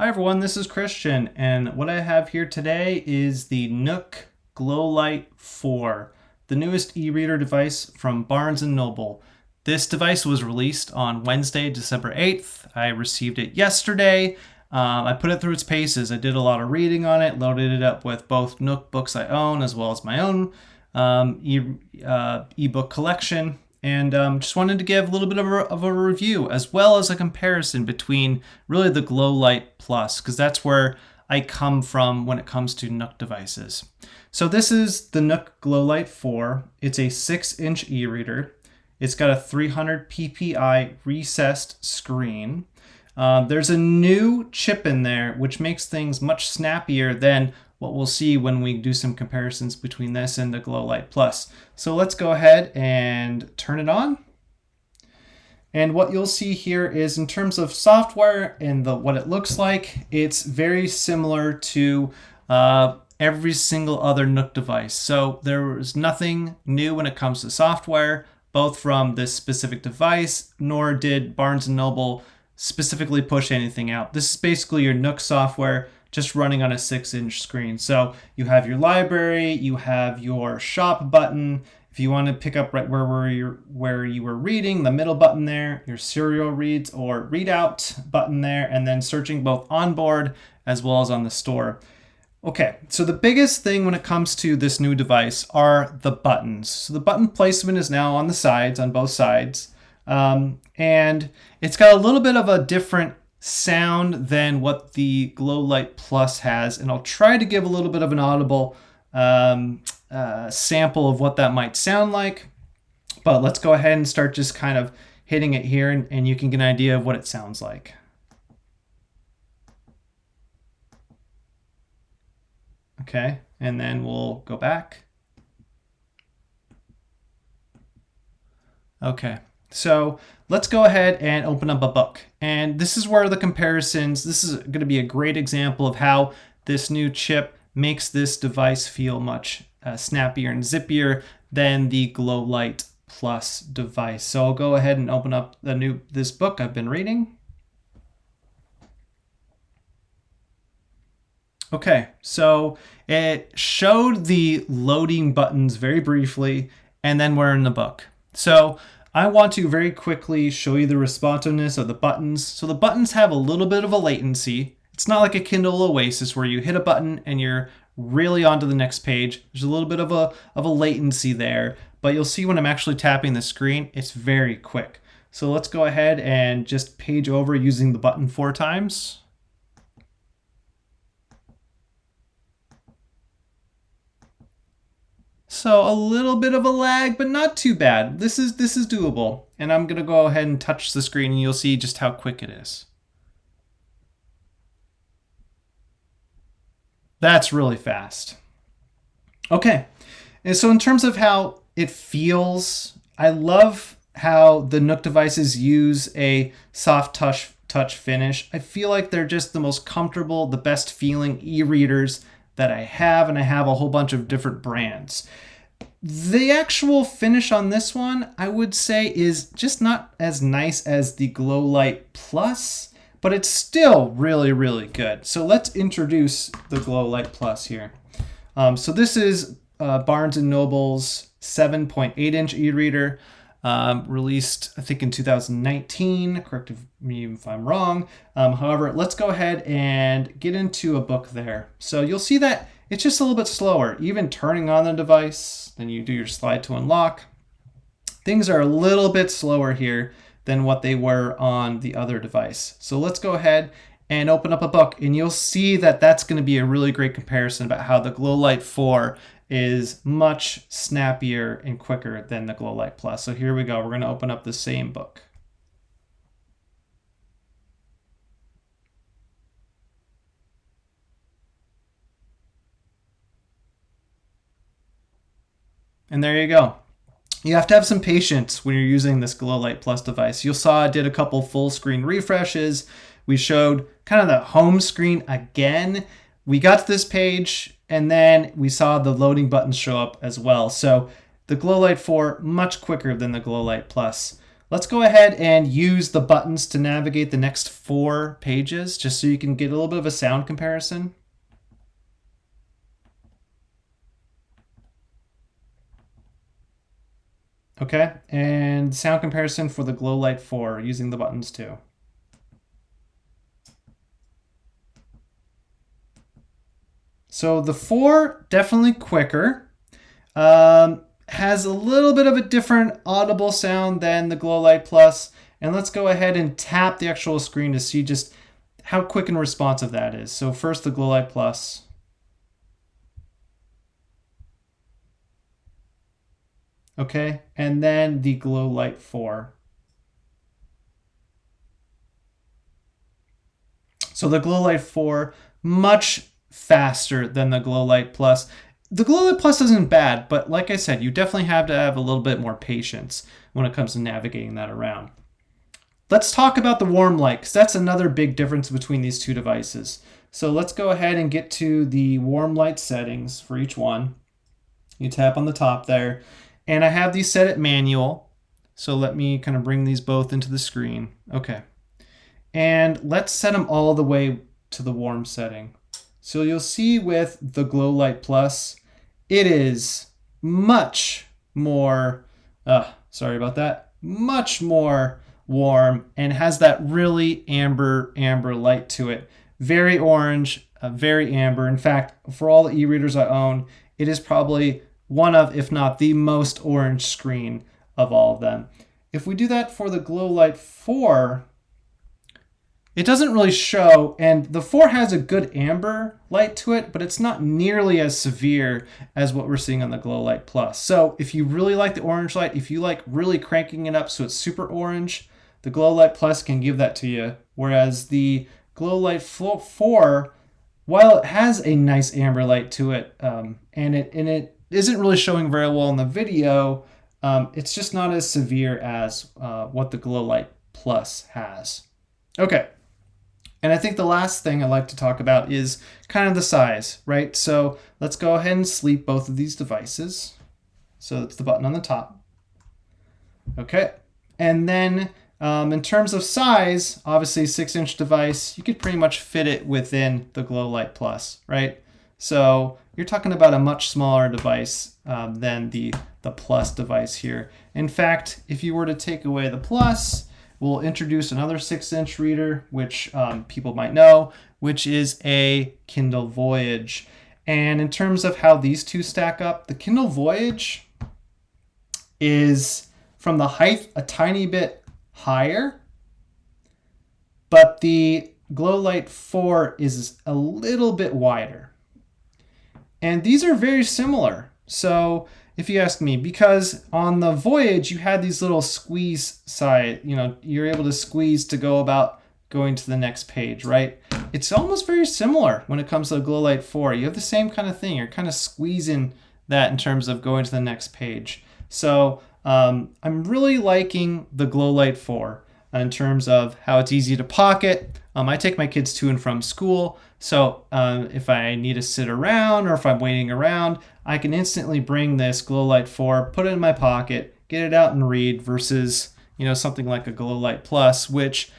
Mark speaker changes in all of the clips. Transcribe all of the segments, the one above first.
Speaker 1: Hi everyone, this is Christian, and what I have here today is the Nook GlowLight 4, the newest e-reader device from Barnes & Noble. This device was released on Wednesday, December 8th. I received it yesterday. I put it through its paces. I did a lot of reading on it, loaded it up with both Nook books I own as well as my own ebook collection. And just wanted to give a little bit of a review as well as a comparison between really the GlowLight Plus, because that's where I come from when it comes to Nook devices. So this is the Nook GlowLight 4. It's a 6-inch e-reader. It's got a 300 ppi recessed screen. There's a new chip in there, which makes things much snappier than what we'll see when we do some comparisons between this and the GlowLight Plus. So let's go ahead and turn it on. And what you'll see here is in terms of software and what it looks like, it's very similar to every single other Nook device. So there is nothing new when it comes to software, both from this specific device, nor did Barnes & Noble specifically push anything out. This is basically your Nook software just running on a 6-inch screen. So you have your library, you have your shop button. If you want to pick up right where you were reading, the middle button there, your serial reads or readout button there, and then searching both on board as well as on the store. Okay, so the biggest thing when it comes to this new device are the buttons. So the button placement is now on the sides, on both sides. And it's got a little bit of a different sound than what the GlowLight Plus has, and I'll try to give a little bit of an audible sample of what that might sound like. But let's go ahead and start just kind of hitting it here, and you can get an idea of what it sounds like. Okay, and then we'll go back. Okay. So let's go ahead and open up a book. And this is where the comparisons, this is going to be a great example of how this new chip makes this device feel much snappier and zippier than the GlowLight Plus device. So I'll go ahead and open up this book I've been reading. Okay, so it showed the loading buttons very briefly, and then we're in the book. So I want to very quickly show you the responsiveness of the buttons. So the buttons have a little bit of a latency. It's not like a Kindle Oasis where you hit a button and you're really on to the next page. There's a little bit of a latency there, but you'll see when I'm actually tapping the screen, it's very quick. So let's go ahead and just page over using the button 4 times. So a little bit of a lag, but not too bad. This is doable. And I'm gonna go ahead and touch the screen and you'll see just how quick it is. That's really fast. Okay, and so in terms of how it feels, I love how the Nook devices use a soft touch finish. I feel like they're just the most comfortable, the best feeling e-readers that I have, and I have a whole bunch of different brands. The actual finish on this one, I would say, is just not as nice as the GlowLight Plus, but it's still really, really good. So let's introduce the GlowLight Plus here. So this is Barnes & Noble's 7.8-inch e-reader, released, I think, in 2019. Correct me if I'm wrong. However, let's go ahead and get into a book there. So you'll see that it's just a little bit slower, even turning on the device. Then you do your slide to unlock. Things are a little bit slower here than what they were on the other device. So let's go ahead and open up a book, and you'll see that that's going to be a really great comparison about how the GlowLight 4 is much snappier and quicker than the GlowLight Plus. So here we go. We're going to open up the same book. And there you go. You have to have some patience when you're using this GlowLight Plus device. You saw I did a couple full screen refreshes. We showed kind of the home screen again. We got to this page, and then we saw the loading buttons show up as well. So the GlowLight 4, much quicker than the GlowLight Plus. Let's go ahead and use the buttons to navigate the next 4 pages, just so you can get a little bit of a sound comparison. Okay, and sound comparison for the GlowLight 4 using the buttons too. So the 4, definitely quicker. Has a little bit of a different audible sound than the GlowLight Plus. And let's go ahead and tap the actual screen to see just how quick and responsive that is. So first the GlowLight Plus. Okay, and then the GlowLight 4. So the GlowLight 4, much faster than the GlowLight Plus. The GlowLight Plus isn't bad, but like I said, you definitely have to have a little bit more patience when it comes to navigating that around. Let's talk about the warm light, because that's another big difference between these two devices. So let's go ahead and get to the warm light settings for each one. You tap on the top there, and I have these set at manual. So let me kind of bring these both into the screen. Okay. And let's set them all the way to the warm setting. So you'll see with the GlowLight Plus, it is much more, sorry about that, much more warm and has that really amber light to it. Very orange, very amber. In fact, for all the e-readers I own, it is probably one of, if not the most orange screen of all of them. If we do that for the GlowLight 4, it doesn't really show, and the 4 has a good amber light to it, but it's not nearly as severe as what we're seeing on the GlowLight Plus. So if you really like the orange light, if you like really cranking it up so it's super orange, the GlowLight Plus can give that to you. Whereas the GlowLight 4, while it has a nice amber light to it, and it isn't really showing very well in the video, it's just not as severe as what the GlowLight Plus has. Okay. And I think the last thing I'd like to talk about is kind of the size, right? So let's go ahead and sleep both of these devices. So that's the button on the top. Okay. And then in terms of size, obviously 6-inch device, you could pretty much fit it within the GlowLight Plus, right? So you're talking about a much smaller device than the Plus device here. In fact, if you were to take away the Plus, we'll introduce another 6-inch reader, which people might know, which is a Kindle Voyage. And in terms of how these two stack up, the Kindle Voyage is from the height a tiny bit higher, but the GlowLight 4 is a little bit wider. And these are very similar. So if you ask me, because on the Voyage, you had these little squeeze side, you're able to squeeze to go about going to the next page, right? It's almost very similar when it comes to the GlowLight 4. You have the same kind of thing. You're kind of squeezing that in terms of going to the next page. So I'm really liking the GlowLight 4 in terms of how it's easy to pocket. I take my kids to and from school. So if I need to sit around or if I'm waiting around, I can instantly bring this GlowLight 4, put it in my pocket, get it out and read versus, something like a GlowLight Plus, which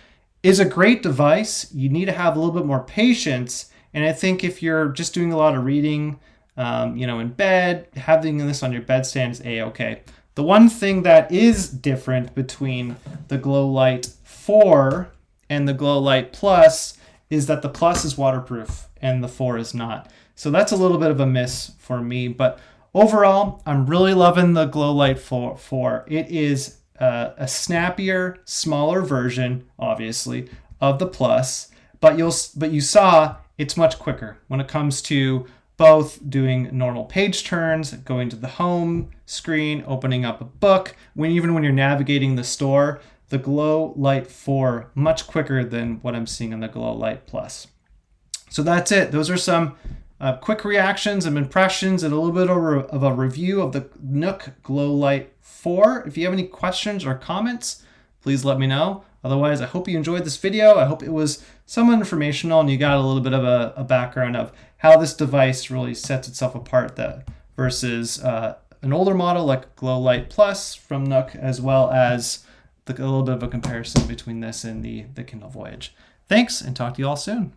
Speaker 1: is a great device. You need to have a little bit more patience. And I think if you're just doing a lot of reading, in bed, having this on your bedstand is A-okay. The one thing that is different between the GlowLight 4 and the GlowLight Plus is that the Plus is waterproof and the 4 is not. So that's a little bit of a miss for me. But overall, I'm really loving the GlowLight 4. It is a snappier, smaller version, obviously, of the Plus. But you saw it's much quicker when it comes to both doing normal page turns, going to the home screen, opening up a book, even when you're navigating the store. The GlowLight 4 much quicker than what I'm seeing on the GlowLight Plus. So that's it. Those are some quick reactions and impressions and a little bit of a review of the Nook GlowLight 4. If you have any questions or comments, please let me know. Otherwise, I hope you enjoyed this video. I hope it was somewhat informational and you got a little bit of a background of how this device really sets itself apart versus an older model like GlowLight Plus from Nook, as well as a little bit of a comparison between this and the Kindle Voyage. Thanks, and talk to you all soon.